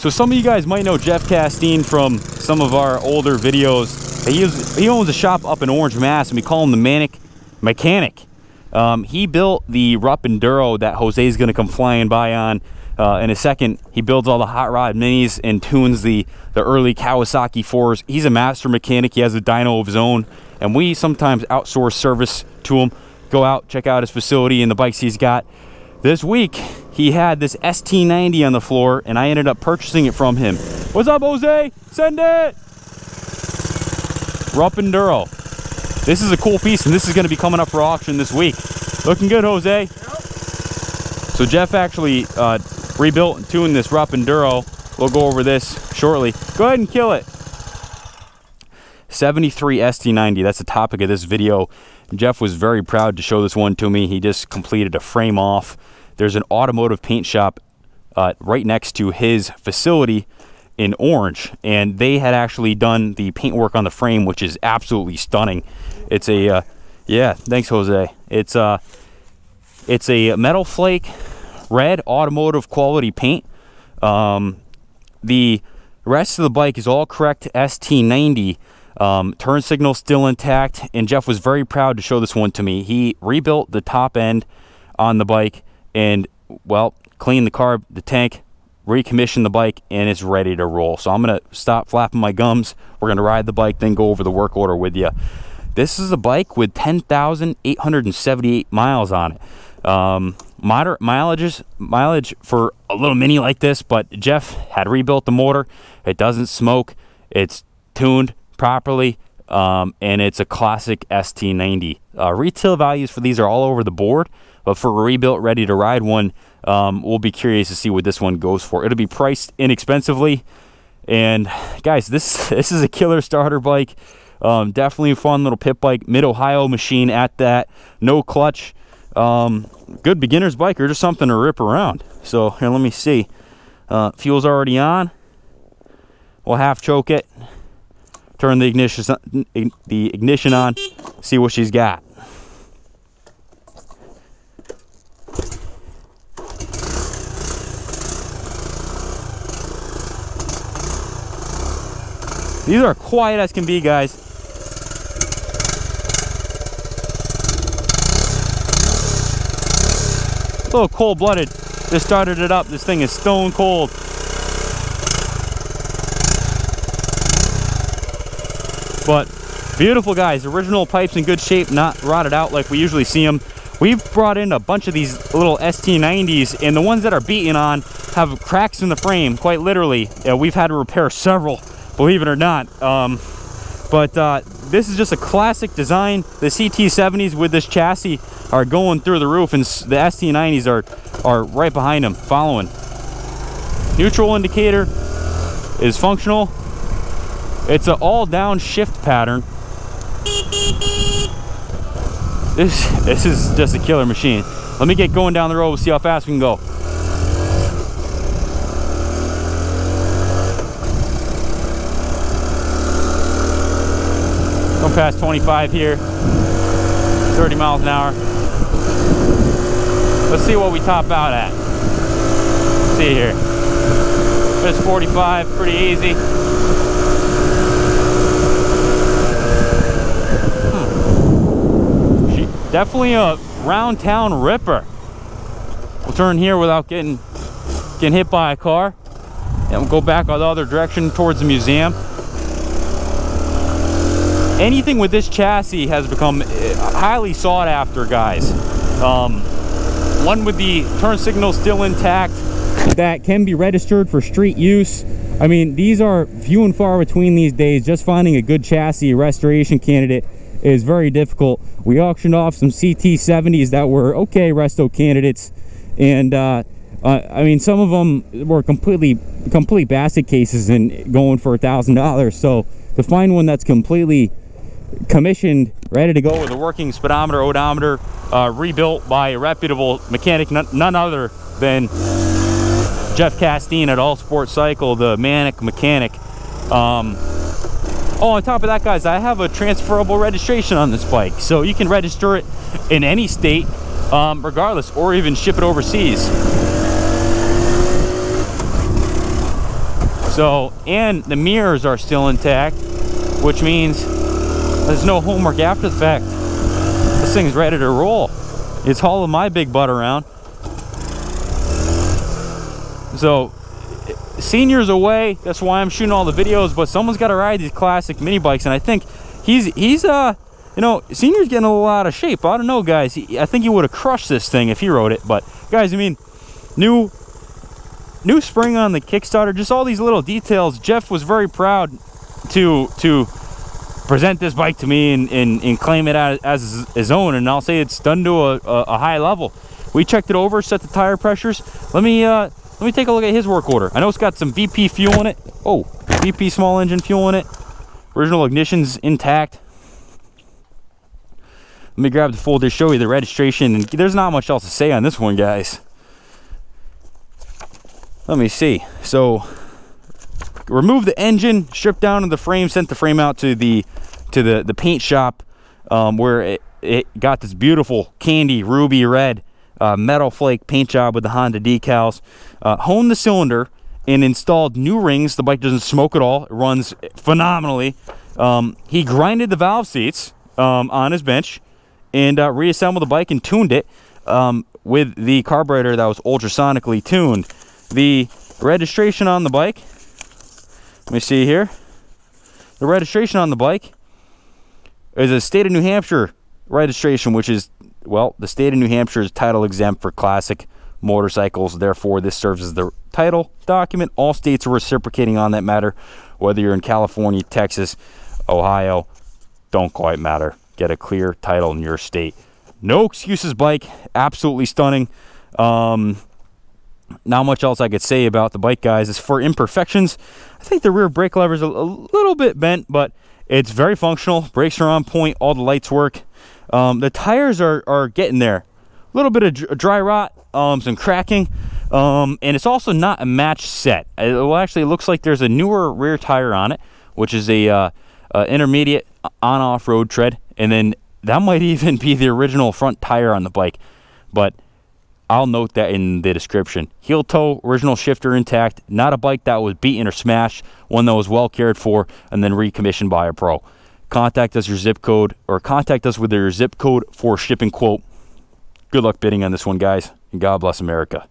So some of you guys might know Jeff Castine from some of our older videos. He owns a shop up in Orange, Mass, and we call him the Manic Mechanic. He built the Rupp Enduro that Jose's going to come flying by on in a second. He builds all the hot rod minis and tunes the early Kawasaki 4s. He's a master mechanic. He has a dyno of his own, and we sometimes outsource service to him. Go out, check out his facility and the bikes he's got. This week, he had this ST90 on the floor, and I ended up purchasing it from him. What's up, Jose? Send it! Rupp Enduro. This is a cool piece, and this is going to be coming up for auction this week. Looking good, Jose. Yep. So Jeff actually rebuilt and tuned this Rupp Enduro. We'll go over this shortly. Go ahead and kill it. 73 ST90, that's the topic of this video. Jeff was very proud to show this one to me. He just completed a frame off. There's an automotive paint shop right next to his facility in Orange, and they had actually done the paint work on the frame, which is absolutely stunning. It's a yeah, thanks, Jose. It's a metal flake red automotive quality paint. The rest of the bike is all correct ST90. Turn signal still intact, and Jeff was very proud to show this one to me. He rebuilt the top end on the bike and, well, cleaned the carb, the tank, recommissioned the bike, and it's ready to roll. So I'm going to stop flapping my gums. We're going to ride the bike, then go over the work order with you. This is a bike with 10,878 miles on it. Moderate mileage for a little mini like this, but Jeff had rebuilt the motor. It doesn't smoke. It's tuned properly, and it's a classic ST90. Retail values for these are all over the board, but for a rebuilt, ready to ride one, we'll be curious to see what this one goes for. It'll be priced inexpensively, and guys, this is a killer starter bike. Definitely a fun little pit bike, mid-Ohio machine at that. No clutch. Good beginner's bike, or just something to rip around. So here, let me see. Fuel's already on. We'll half choke it. Turn the ignition on. See what she's got. These are quiet as can be, guys. A little cold-blooded. Just started it up. This thing is stone cold. But beautiful, guys. Original pipes in good shape, not rotted out like we usually see them. We've brought in a bunch of these little ST90s, and the ones that are beaten on have cracks in the frame, quite literally. We've had to repair several, believe it or not. But this is just a classic design. The CT70s with this chassis are going through the roof, and the ST90s are right behind them, following. Neutral indicator is functional. It's an all-down shift pattern. This is just a killer machine. Let me get going down the road. We'll see how fast we can go. Going past 25 here, 30 miles an hour. Let's see what we top out at. Let's see here. There's 45, pretty easy. Definitely a round town ripper. We'll turn here without getting hit by a car, and we'll go back the other direction towards the museum. Anything with this chassis has become highly sought after, guys. One with the turn signal still intact that can be registered for street use. I mean, these are few and far between these days. Just finding a good chassis restoration candidate is very difficult. We auctioned off some CT70s that were okay resto candidates, and I mean, some of them were complete basket cases and going for $1,000. So to find one that's completely commissioned, ready to go with a working speedometer, odometer, rebuilt by a reputable mechanic, none other than Jeff Castine at All Sport Cycle, the Manic Mechanic. Oh, on top of that, guys, I have a transferable registration on this bike, so you can register it in any state, regardless, or even ship it overseas. So, and the mirrors are still intact, which means there's no homework after the fact. This thing's ready to roll. It's hauling my big butt around. So, senior's away, that's why I'm shooting all the videos, but someone's got to ride these classic mini bikes, and I think he's you know, senior's getting a little out of shape. I don't know, guys. I think he would have crushed this thing if he rode it, but guys, I mean, new spring on the Kickstarter, just all these little details. Jeff was very proud to present this bike to me and claim it as his own, and I'll say it's done to a high level. We checked it over, set the tire pressures. Let me take a look at his work order. I know it's got some VP fuel in it. Oh, VP small engine fuel in it. Original ignition's intact. Let me grab the folder to show you the registration. And there's not much else to say on this one, guys. Let me see. So, remove the engine, strip down to the frame, sent the frame out to the paint shop, where it got this beautiful candy ruby red metal flake paint job with the Honda decals. Honed the cylinder and installed new rings. The bike doesn't smoke at all. It runs phenomenally. He grinded the valve seats on his bench and reassembled the bike and tuned it with the carburetor that was ultrasonically tuned. The registration on the bike, let me see here. The registration on the bike is a state of New Hampshire registration, which is, well, the state of New Hampshire is title exempt for classic motorcycles. Therefore, this serves as the title document. All states are reciprocating on that matter. Whether you're in California, Texas, Ohio, don't quite matter. Get a clear title in your state. No excuses bike. Absolutely stunning. Not much else I could say about the bike, guys. As for imperfections, I think the rear brake lever is a little bit bent, but it's very functional. Brakes are on point. All the lights work. The tires are getting there. A little bit of dry rot, some cracking, and it's also not a match set. Well, actually, it looks like there's a newer rear tire on it, which is a intermediate on-off road tread, and then that might even be the original front tire on the bike, but I'll note that in the description. Heel toe, original shifter intact, not a bike that was beaten or smashed, one that was well cared for and then recommissioned by a pro. Contact us contact us with your zip code for shipping quote. Good luck bidding on this one, guys, and God bless America.